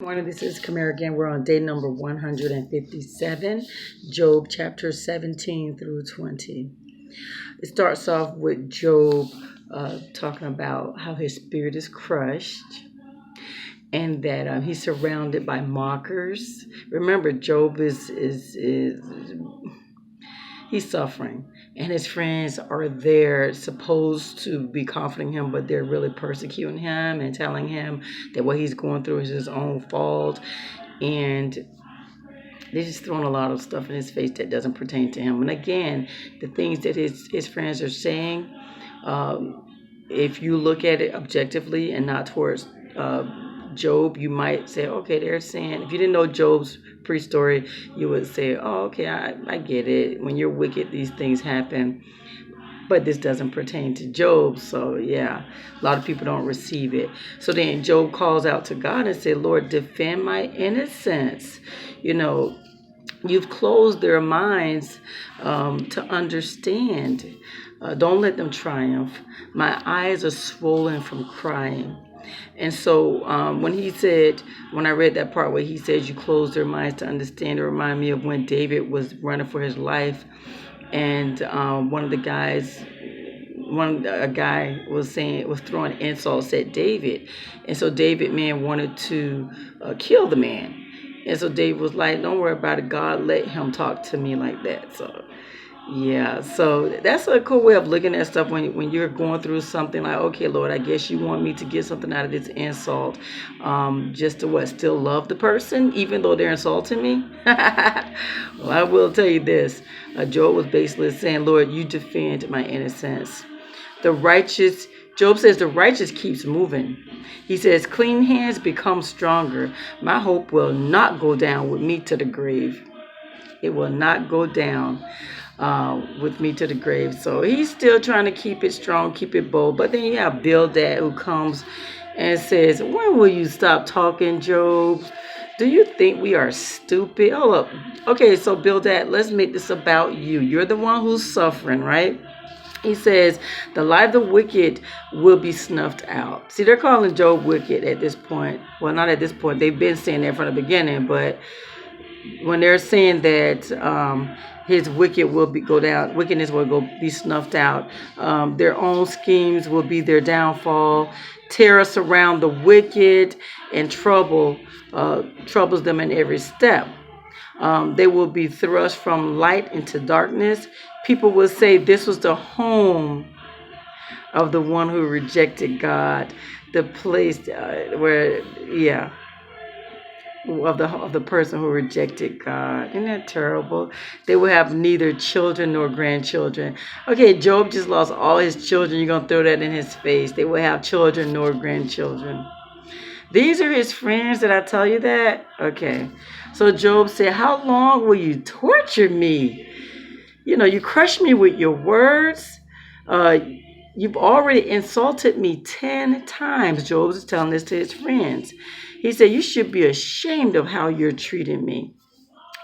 Morning, this is Kamera again. We're on day number 157, Job chapter 17 through 20. It starts off with Job talking about how his spirit is crushed and that he's surrounded by mockers. Remember, Job is he's suffering, and his friends are there supposed to be comforting him, but they're really persecuting him and telling him that what he's going through is his own fault, and they're just throwing a lot of stuff in his face that doesn't pertain to him. And again, the things that his friends are saying, um, if you look at it objectively and not towards Job, you might say, okay, they're saying, if you didn't know Job's pre-story, you would say, oh, okay, I get it. When you're wicked, these things happen. But this doesn't pertain to Job. So, yeah, a lot of people don't receive it. So then Job calls out to God and said, Lord, defend my innocence. You know, you've closed their minds to understand. Don't let them triumph. My eyes are swollen from crying. And so when I read that part where he says you close their minds to understand, it reminded me of when David was running for his life, and a guy was throwing insults at David, and so David man wanted to kill the man, and so David was like, "Don't worry about it. God let him talk to me like that." So yeah, so that's a cool way of looking at stuff when you're going through something like, okay, Lord, I guess you want me to get something out of this insult, just to still love the person, even though they're insulting me. Well, I will tell you this. Job was basically saying, Lord, you defend my innocence. Job says the righteous keeps moving. He says, clean hands become stronger. My hope will not go down with me to the grave. It will not go down with me to the grave. So he's still trying to keep it strong, keep it bold. But then you have Bildad who comes and says, when will you stop talking, Job? Do you think we are stupid? Hold up. Okay, so Bildad, let's make this about you. You're the one who's suffering, right? He says, the life of the wicked will be snuffed out. See, they're calling Job wicked at this point. Well, not at this point. They've been saying that from the beginning, but when they're saying that his wickedness will be snuffed out, their own schemes will be their downfall. Terror surround the wicked, and troubles them in every step. They will be thrust from light into darkness. People will say this was the home of the one who rejected God, the place of the person who rejected God. Isn't that terrible? They will have neither children nor grandchildren. Okay, Job just lost all his children. You're going to throw that in his face. They will have children nor grandchildren. These are his friends. Did I tell you that? Okay. So Job said, how long will you torture me? You crush me with your words. You've already insulted me 10 times. Job is telling this to his friends. He said, you should be ashamed of how you're treating me.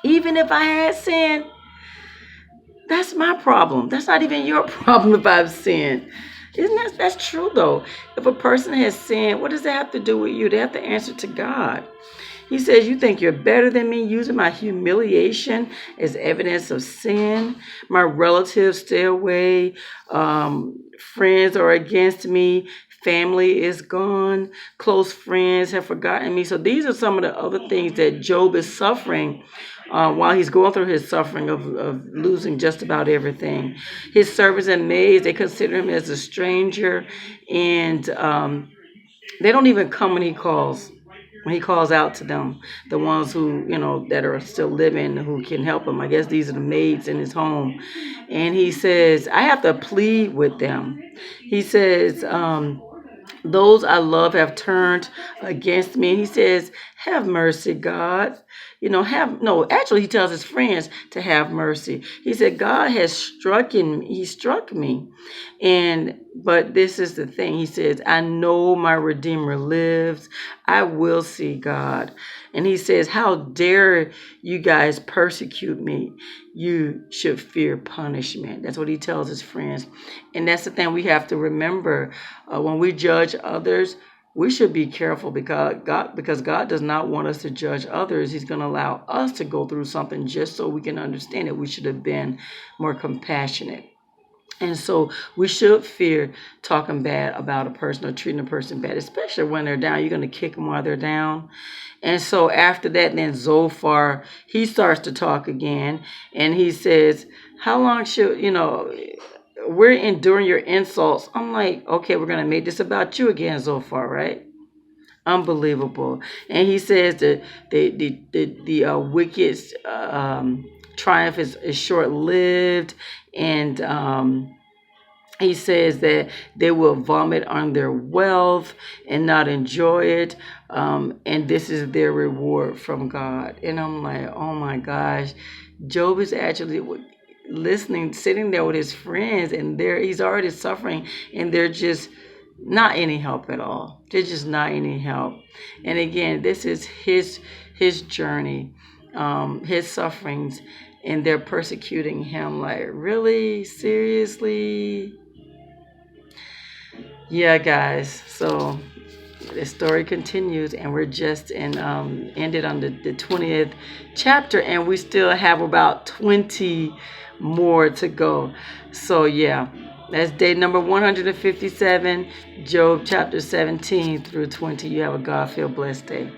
Even if I had sinned, that's my problem. That's not even your problem if I've sinned. That's true, though. If a person has sinned, what does that have to do with you? They have to answer to God. He says, you think you're better than me, using my humiliation as evidence of sin. My relatives stay away. Friends are against me. Family is gone. Close friends have forgotten me. So these are some of the other things that Job is suffering while he's going through his suffering of losing just about everything. His servants and maids, they consider him as a stranger, and they don't even come when he calls. When he calls out to them, the ones who, that are still living, who can help him. I guess these are the maids in his home. And he says, I have to plead with them. He says, those I love have turned against me. And he says, have mercy, God. Actually, he tells his friends to have mercy. He said, God has struck me. He struck me. But this is the thing. He says, I know my Redeemer lives. I will see God. And he says, how dare you guys persecute me? You should fear punishment. That's what he tells his friends. And that's the thing we have to remember. When we judge others, we should be careful because God does not want us to judge others. He's going to allow us to go through something just so we can understand it. We should have been more compassionate. And so we should fear talking bad about a person or treating a person bad, especially when they're down. You're going to kick them while they're down. And so after that, then Zophar, he starts to talk again. And he says, how long should, we're enduring your insults. I'm like, okay, we're going to make this about you again, Zophar, right? Unbelievable. And he says that the wicked triumph is short-lived. And he says that they will vomit on their wealth and not enjoy it. And this is their reward from God. And I'm like, oh my gosh. Job is actually listening, sitting there with his friends, and he's already suffering, and they're just not any help at all. They're just not any help. And again, this is his journey, his sufferings, and they're persecuting him. Like, really? Seriously? Yeah, guys. So the story continues, and we're just ended on the 20th chapter, and we still have about 20 more to go. So yeah, that's day number 157, Job chapter 17 through 20. You have a God-filled blessed day.